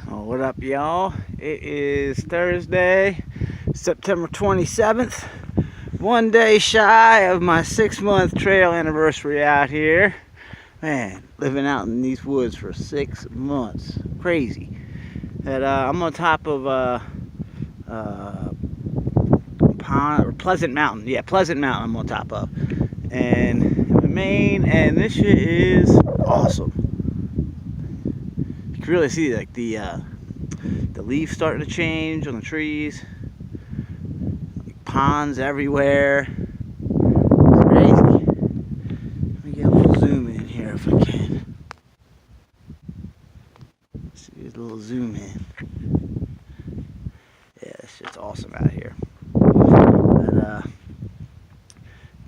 Oh, what up, y'all? It is Thursday, September 27th. One day shy of my 6-month trail anniversary out here. Man, living out in these woods for 6 months. Crazy. I'm on top of Pleasant Mountain. Yeah, Pleasant Mountain I'm on top of. And Maine, and this shit is awesome. You can really see like the leaves starting to change on the trees. Ponds everywhere. It's crazy. Let me get a little zoom in here if I can. See a little zoom in. Yeah, this shit's awesome out here. But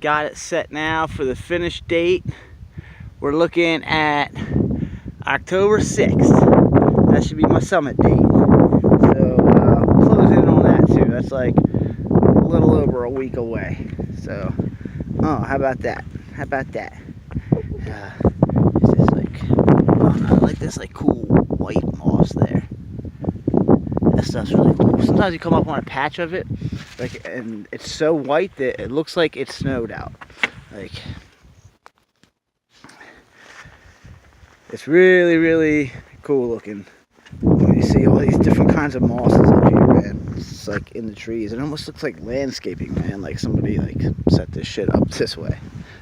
got it set now for the finish date. We're looking at October 6th. That should be my summit date. So we'll close in on that too. That's like a little over a week away. So, oh, how about that? How about that? Is this like, oh, I like this like cool white moss there. That stuff's really cool. Sometimes you come up on a patch of it, like, and it's so white that it looks like it snowed out. Like, it's really, really cool looking when you see all these different kinds of mosses up here, man. It's like in the trees. It almost looks like landscaping, man. Like somebody like set this shit up this way.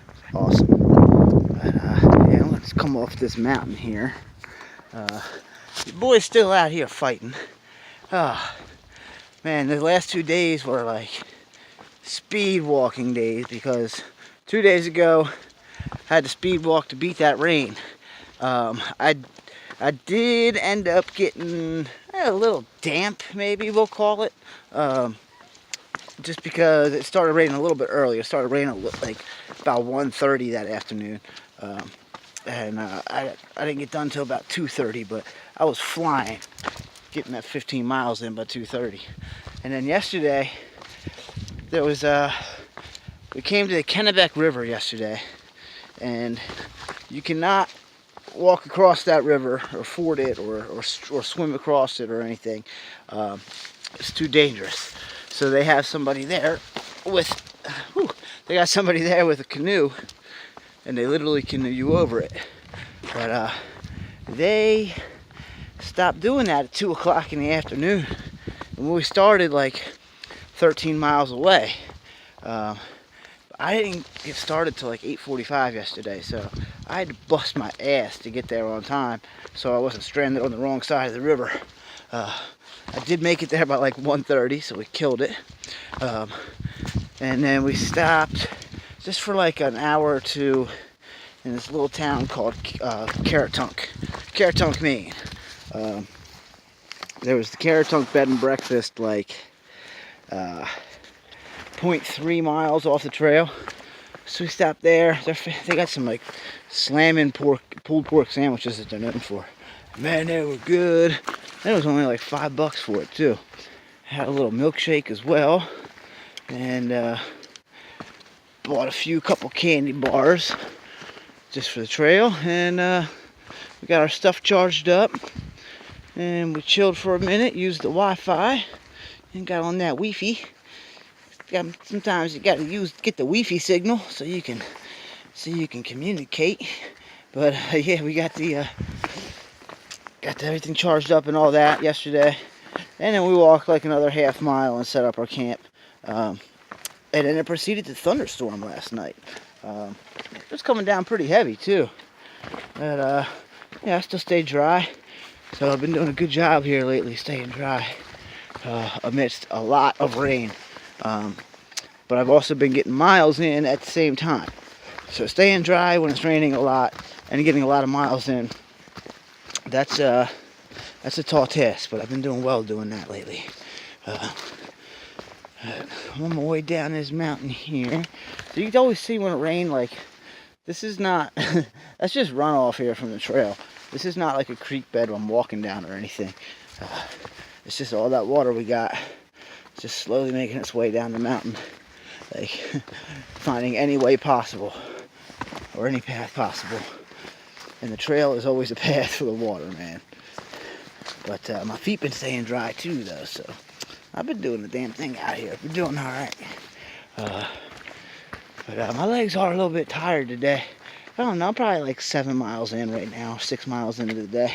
It's awesome. But yeah, let's come off this mountain here. Your boy's still out here fighting. Oh, man, the last 2 days were like speed walking days because 2 days ago I had to speed walk to beat that rain. I did end up getting a little damp, maybe we'll call it, just because it started raining a little bit earlier. It started raining like about 1:30 that afternoon, and I didn't get done till about 2:30, but I was flying, getting that 15 miles in by 2:30. And then yesterday, there was we came to the Kennebec River yesterday, and you cannot walk across that river or ford it or swim across it or anything. It's too dangerous. So they have somebody there with a canoe, and they literally canoe you over it. But they stopped doing that at 2 o'clock in the afternoon, and we started like 13 miles away. I didn't get started till like 8:45 yesterday, so I had to bust my ass to get there on time so I wasn't stranded on the wrong side of the river. I did make it there by like 1:30, so we killed it. And then we stopped just for like an hour or two in this little town called Caratunk, Maine. There was the Caratunk Bed and Breakfast like 0.3 miles off the trail. So we stopped there. They got some like slamming pulled pork sandwiches that they're known for. Man, they were good. And it was only like $5 for it too. Had a little milkshake as well, and bought a couple candy bars just for the trail. And we got our stuff charged up, and we chilled for a minute. Used the Wi-Fi and got on that Wi-Fi. Sometimes you gotta get the Wi-Fi signal so you can communicate. But yeah, we got everything charged up and all that yesterday, and then we walked like another half mile and set up our camp. And then it proceeded to thunderstorm last night. It was coming down pretty heavy too. But yeah, I still stayed dry, so I've been doing a good job here lately, staying dry amidst a lot of rain. But I've also been getting miles in at the same time. So staying dry when it's raining a lot and getting a lot of miles in, that's a tall task, but I've been doing well doing that lately. I'm on my way down this mountain here. So you can always see when it rains, like, this is not, that's just runoff here from the trail. This is not like a creek bed I'm walking down or anything. It's just all that water we got. Just slowly making its way down the mountain, like finding any way possible or any path possible. And the trail is always a path for the water, man. But my feet been staying dry too, though. So I've been doing the damn thing out here. I've been doing all right. But my legs are a little bit tired today. I don't know. I'm probably like 7 miles in right now. 6 miles into the day.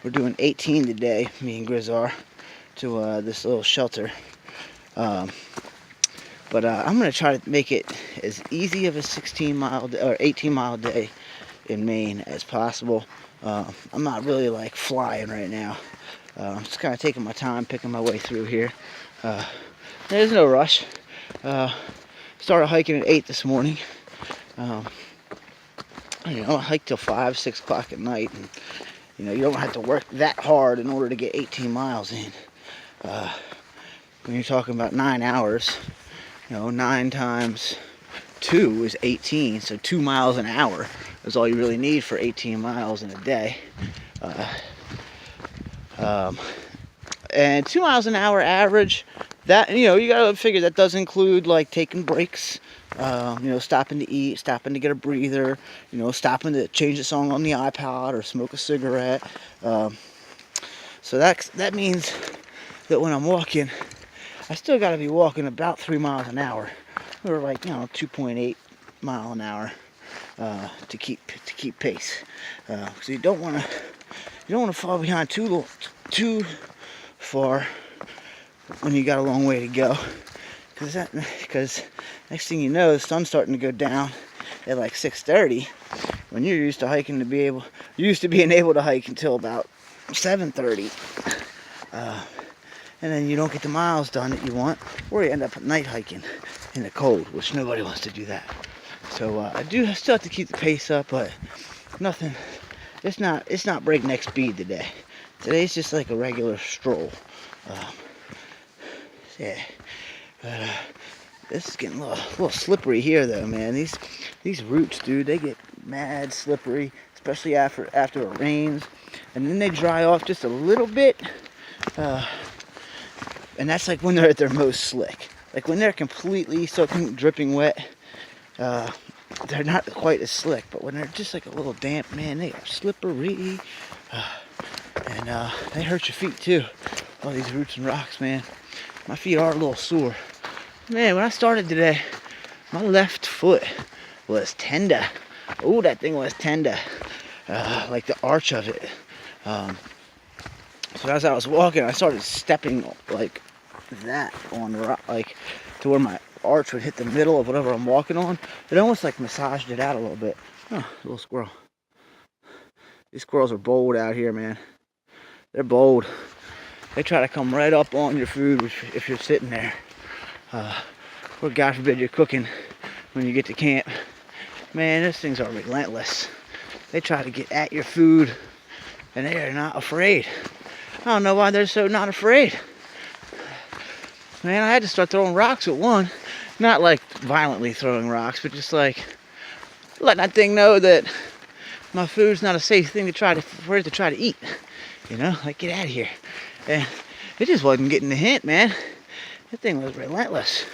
We're doing 18 today, me and Grizz are, to this little shelter. But I'm going to try to make it as easy of a 16-mile or 18-mile day in Maine as possible. I'm not really like flying right now. I'm just kind of taking my time, picking my way through here. There's no rush. Started hiking at 8 this morning. I hike till 5, 6 o'clock at night. And, you don't have to work that hard in order to get 18 miles in. When you're talking about 9 hours, 9 times 2 is 18. So 2 miles an hour is all you really need for 18 miles in a day. And 2 miles an hour average, that, you gotta figure that does include like taking breaks, stopping to eat, stopping to get a breather, stopping to change the song on the iPod or smoke a cigarette. So that means that when I'm walking, I still gotta be walking about 3 miles an hour, or like 2.8 mile an hour to keep pace. So you don't want to fall behind too far when you got a long way to go, because next thing you know, the sun's starting to go down at like 6:30 when you're used to being able to hike until about 7:30, and then you don't get the miles done that you want, or you end up at night hiking in the cold, which nobody wants to do that. So I still have to keep the pace up, but nothing. It's not breakneck speed today. Today's just like a regular stroll. Yeah. This is getting a little slippery here, though, man. These roots, dude, they get mad slippery, especially after it rains, and then they dry off just a little bit. And that's like when they're at their most slick. Like when they're completely soaking, dripping wet, they're not quite as slick. But when they're just like a little damp, man, they are slippery. And they hurt your feet too. All these roots and rocks, man. My feet are a little sore. Man, when I started today, my left foot was tender. Oh, that thing was tender. Like the arch of it. So as I was walking, I started stepping like that on the rock, like to where my arch would hit the middle of whatever I'm walking on. It almost like massaged it out a little bit. Oh, little squirrel. These squirrels are bold out here, man. They're bold. They try to come right up on your food if you're sitting there. Or God forbid you're cooking when you get to camp. Man, those things are relentless. They try to get at your food, and they are not afraid. I don't know why they're so not afraid. Man, I had to start throwing rocks at one. Not like violently throwing rocks, but just like letting that thing know that my food's not a safe thing for it to try to eat. Like get out of here. And it just wasn't getting the hint, man. That thing was relentless.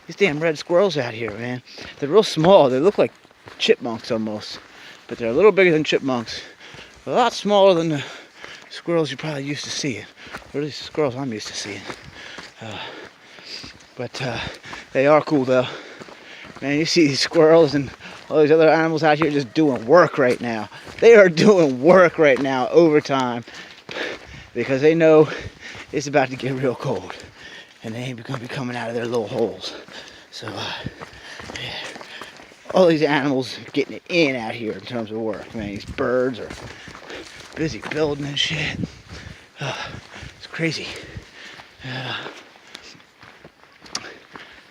These damn red squirrels out here, man. They're real small. They look like chipmunks almost. But they're a little bigger than chipmunks. A lot smaller than the squirrels you're probably used to seeing. Or at least the squirrels I'm used to seeing. But they are cool, though. Man, you see these squirrels and all these other animals out here just doing work right now. They are doing work right now, overtime. Because they know it's about to get real cold. And they ain't gonna be coming out of their little holes. So, yeah. All these animals are getting it in out here in terms of work. Man, these birds are busy building and shit. It's crazy.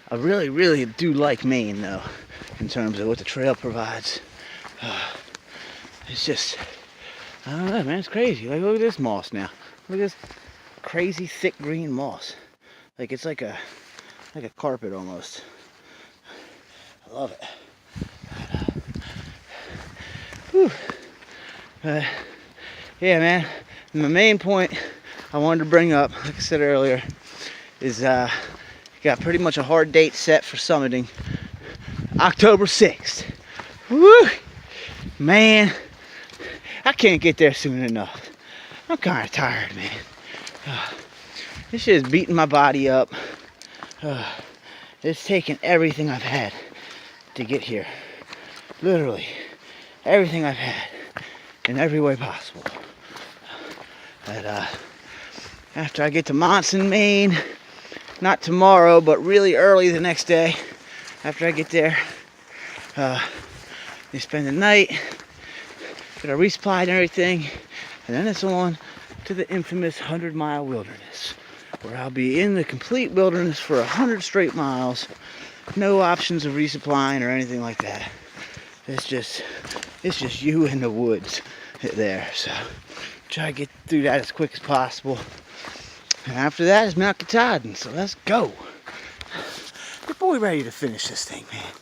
I really, really do like Maine, though, in terms of what the trail provides. It's just, I don't know, man, it's crazy. Like, look at this moss now. Look at this crazy thick green moss. Like it's like a carpet almost. I love it. Whew. Yeah, man. My main point I wanted to bring up, like I said earlier, is got pretty much a hard date set for summiting. October 6th. Woo! Man, I can't get there soon enough. I'm kind of tired, man. This shit is beating my body up. It's taken everything I've had to get here. Literally, everything I've had in every way possible. But after I get to Monson, Maine, not tomorrow, but really early the next day, after I get there, they spend the night, get a resupply and everything, and then it's on to the infamous 100-mile wilderness, where I'll be in the complete wilderness for 100 straight miles. No options of resupplying or anything like that. It's just you in the woods there. So try to get through that as quick as possible. And after that is Mount Katahdin. So let's go. Your boy ready to finish this thing, man.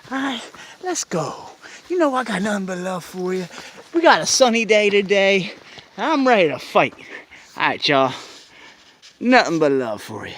Alright, let's go. You know I got nothing but love for you. We got a sunny day today. I'm ready to fight. Alright, y'all. Nothing but love for you.